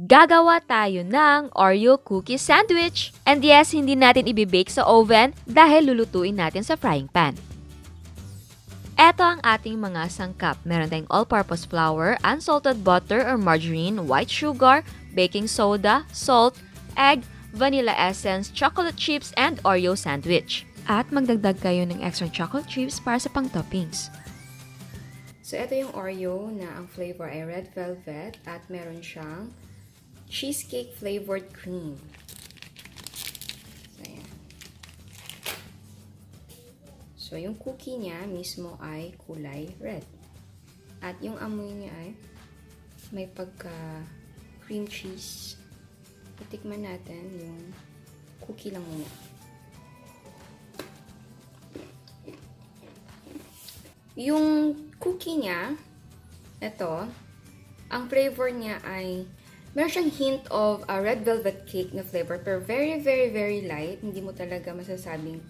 Gagawa tayo ng Oreo cookie sandwich. And yes, hindi natin ibibake sa oven dahil lulutuin natin sa frying pan. Ito ang ating mga sangkap. Meron tayong all-purpose flour, unsalted butter or margarine, white sugar, baking soda, salt, egg, vanilla essence, chocolate chips, and Oreo sandwich. At magdagdag kayo ng extra chocolate chips para sa pang-toppings. So, ito yung Oreo na ang flavor ay red velvet at meron siyang cheesecake flavored cream. So, ayan. So, yung cookie niya mismo ay kulay red. At yung amoy niya ay may pagka cream cheese. Titikman natin yung cookie lang muna. Yung cookie niya, ito, ang flavor niya ay meron siyang hint of a red velvet cake na flavor, pero very, very, very light. Hindi mo talaga masasabing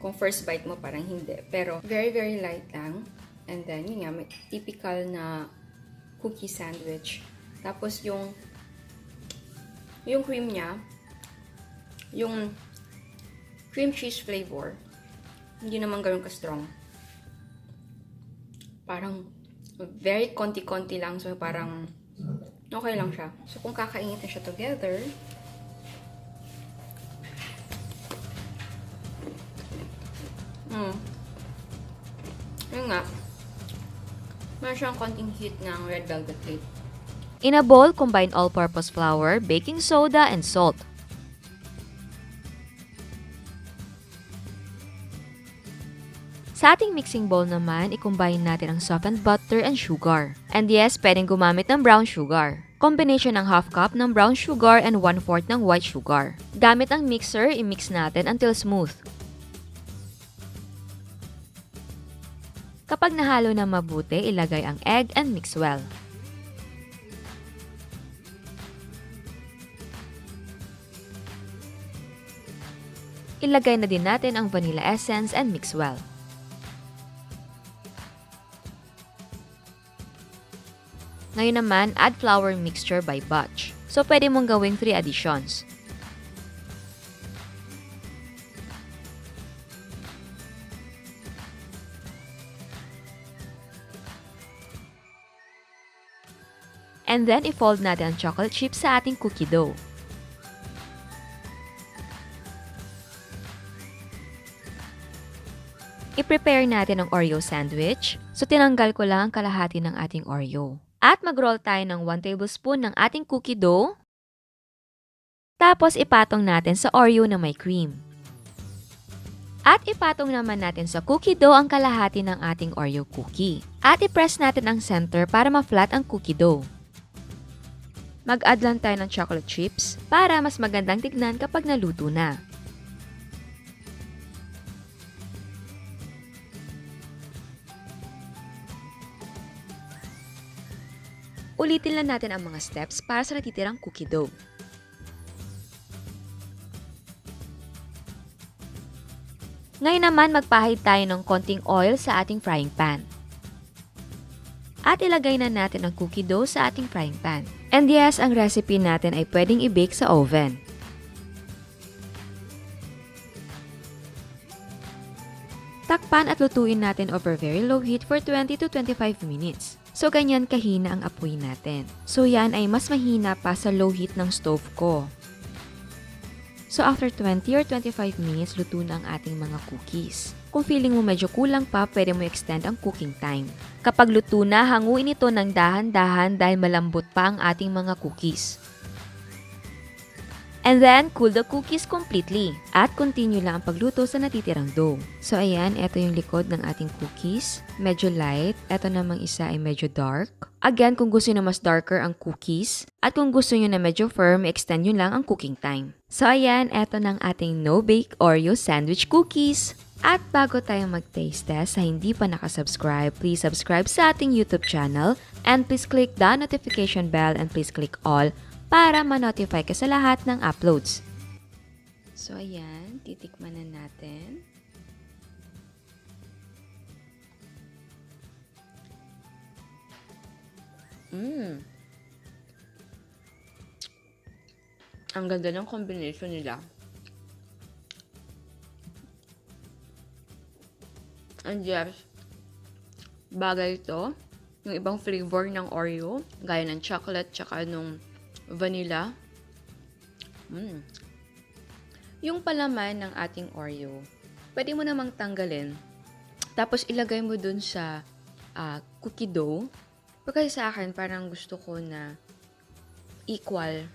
kung first bite mo parang hindi. Pero very, very light lang. And then, yun nga, may typical na cookie sandwich. Tapos yung cream niya, yung cream cheese flavor, hindi naman ganoon ka-strong. Parang very konti-konti lang. So, parang okay lang siya. So, kung kakainit na siya together, yun nga, meron siyang konting heat ng red velvet cake. In a bowl, combine all-purpose flour, baking soda, and salt. Sa ating mixing bowl naman, i-combine natin ang softened butter and sugar. And yes, pwedeng gumamit ng brown sugar. Combination ng half cup ng brown sugar and 1/4 ng white sugar. Gamit ang mixer, i-mix natin until smooth. Kapag nahalo na mabuti, ilagay ang egg and mix well. Ilagay na din natin ang vanilla essence and mix well. Ngayon naman, add flour mixture by batch. So, pwede mong gawing 3 additions. And then, i-fold natin ang chocolate chips sa ating cookie dough. I-prepare natin ang Oreo sandwich. So, tinanggal ko lang ang kalahati ng ating Oreo. At mag-roll tayo ng 1 tablespoon ng ating cookie dough. Tapos, ipatong natin sa Oreo na may cream. At ipatong naman natin sa cookie dough ang kalahati ng ating Oreo cookie. At i-press natin ang center para ma-flat ang cookie dough. Mag-add lang tayo ng chocolate chips para mas magandang tignan kapag naluto na. Ulitin lang natin ang mga steps para sa natitirang cookie dough. Ngayon naman, magpahid tayo ng konting oil sa ating frying pan. At ilagay na natin ang cookie dough sa ating frying pan. And yes, ang recipe natin ay pwedeng i-bake sa oven. Takpan at lutuin natin over very low heat for 20 to 25 minutes. So, ganyan kahina ang apoy natin. So, yan ay mas mahina pa sa low heat ng stove ko. So, after 20 or 25 minutes, luto na ang ating mga cookies. Kung feeling mo medyo kulang pa, pwede mo extend ang cooking time. Kapag luto na, hanguin ito ng dahan-dahan dahil malambot pa ang ating mga cookies. And then, cool the cookies completely. At continue lang ang pagluto sa natitirang dough. So, ayan, ito yung likod ng ating cookies. Medyo light. Ito namang isa ay medyo dark. Again, kung gusto nyo na mas darker ang cookies. At kung gusto nyo na medyo firm, extend nyo lang ang cooking time. So, ayan, ito ng ating no-bake Oreo sandwich cookies. At bago tayo mag-taste test, sa hindi pa nakasubscribe, please subscribe sa ating YouTube channel. And please click the notification bell and please click all para ma-notify ka sa lahat ng uploads. So, ayan, titikman na natin. Ang ganda ng combination nila. And yes, bagay ito. Yung ibang flavor ng Oreo, gaya ng chocolate, tsaka nung vanilla. Yung palaman ng ating Oreo, pwede mo namang tanggalin. Tapos ilagay mo dun sa cookie dough. Pero kasi sa akin, parang gusto ko na equal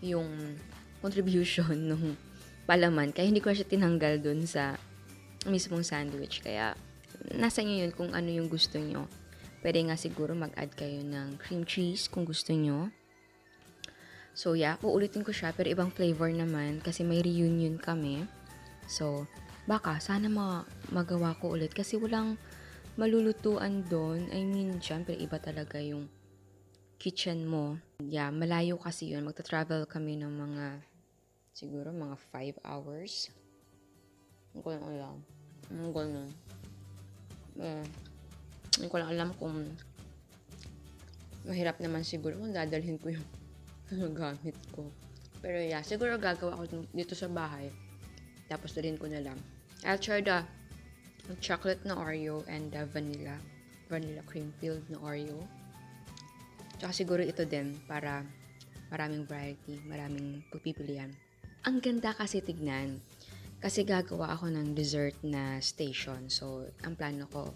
yung contribution ng palaman. Kaya hindi ko siya tinanggal dun sa mismong sandwich. Kaya nasa inyo yun kung ano yung gusto nyo. Pwede nga siguro mag-add kayo ng cream cheese kung gusto nyo. So yeah, uulitin ko siya pero ibang flavor naman kasi may reunion kami. So baka sana magawa ko ulit kasi walang malulutuan doon. I mean, syempre iba talaga yung kitchen mo. Yeah, malayo kasi yun. Magta-travel kami ng siguro mga 5 hours. Hindi ko lang alam. Hindi ko lang alam kung mahirap naman siguro kung dadalhin ko yung gamit ko. Pero yeah, siguro gagawa ko dito sa bahay. Tapos dalhin ko na lang. I'll try the chocolate na Oreo and the vanilla cream filled na Oreo. Tsaka siguro ito din para maraming variety, maraming pagpipilian. Ang ganda kasi tignan. Kasi gagawa ako ng dessert na station. So, ang plano ko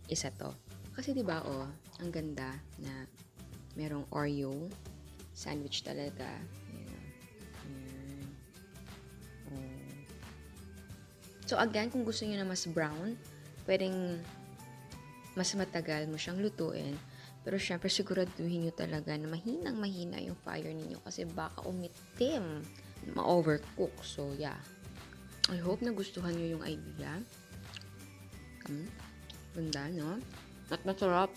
isa to. Kasi diba ang ganda na merong Oreo sandwich talaga. So again, kung gusto niyo na mas brown, pwedeng mas matagal mo siyang lutuin. Pero syempre siguraduhin niyo talaga na mahina yung fire ninyo kasi baka umitim, ma-overcook. So yeah, I hope nagustuhan niyo yung idea. Ganda, no? At masarap.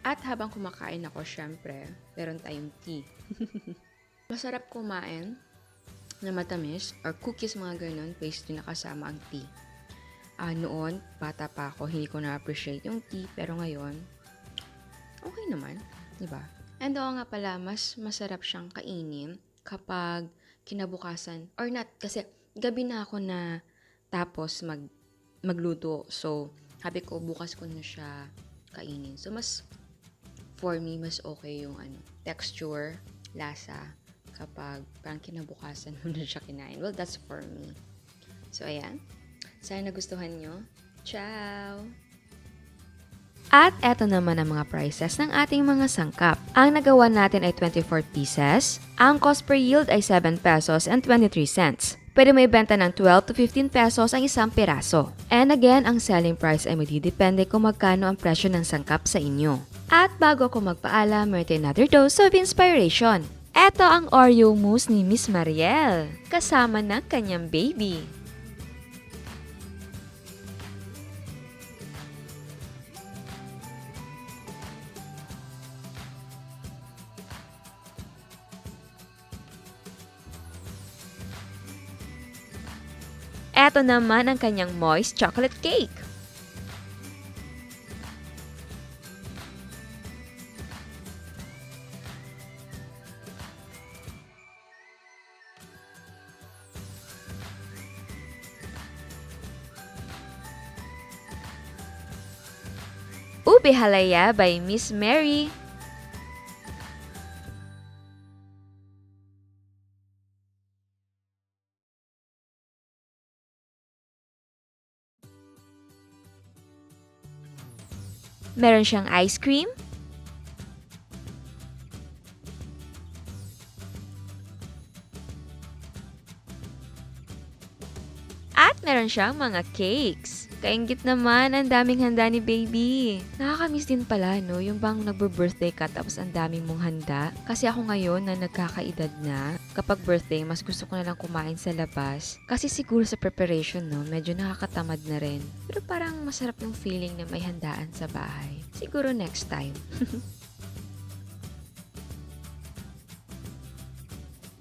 At habang kumakain ako, syempre, meron tayong tea. Masarap kumain na matamis or cookies, mga ganun, pastry na kasama ang tea. Noon, bata pa ako, hindi ko na-appreciate yung tea, pero ngayon, okay naman, diba? And nga pala, mas masarap siyang kainin kapag kinabukasan, or not, kasi gabi na ako na tapos magluto. So, sabi ko, bukas ko na siya kainin. So, for me, mas okay yung texture, lasa, kapag parang kinabukasan mo na siya kinain. Well, that's for me. So, ayan. Sana nagustuhan nyo. Ciao! At eto naman ang mga prices ng ating mga sangkap. Ang nagawa natin ay 24 pieces. Ang cost per yield ay 7 pesos and 23 cents. Pwede mo ibenta ng 12 to 15 pesos ang isang piraso. And again, ang selling price ay magdidepende kung magkano ang presyo ng sangkap sa inyo. At bago ako magpaalam, meron another dose of inspiration. Eto ang Oreo mousse ni Miss Mariel, kasama ng kanyang baby. Eto naman ang kanyang moist chocolate cake. Ube Halaya by Miss Mary. Meron siyang ice cream. At meron siyang mga cakes. Kainggit naman, ang daming handa ni baby. Nakakamiss din pala, no? Yung bang nagbe-birthday ka tapos ang daming mong handa. Kasi ako ngayon na nagkakaedad na, kapag birthday, mas gusto ko na lang kumain sa labas. Kasi siguro sa preparation, no? Medyo nakakatamad na rin. Pero parang masarap yung feeling na may handaan sa bahay. Siguro next time.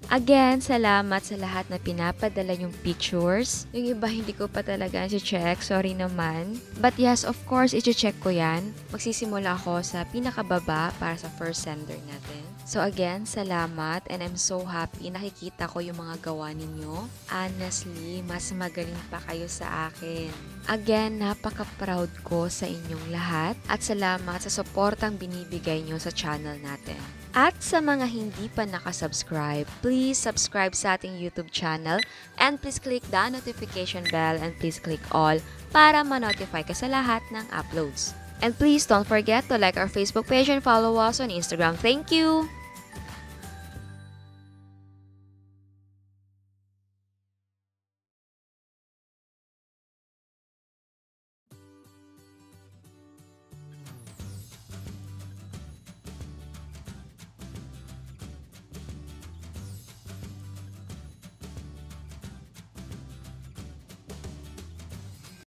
Again, salamat sa lahat na pinapadala yung pictures. Yung iba hindi ko pa talaga check, sorry naman. But yes, of course, i-check ko yan. Magsisimula ako sa pinakababa para sa first sender natin. So again, salamat and I'm so happy nakikita ko yung mga gawa ninyo. Honestly, mas magaling pa kayo sa akin. Again, napaka-proud ko sa inyong lahat at salamat sa suportang binibigay nyo sa channel natin. At sa mga hindi pa nakasubscribe, please subscribe sa ating YouTube channel and please click the notification bell and please click all para ma-notify ka sa lahat ng uploads. And please don't forget to like our Facebook page and follow us on Instagram. Thank you!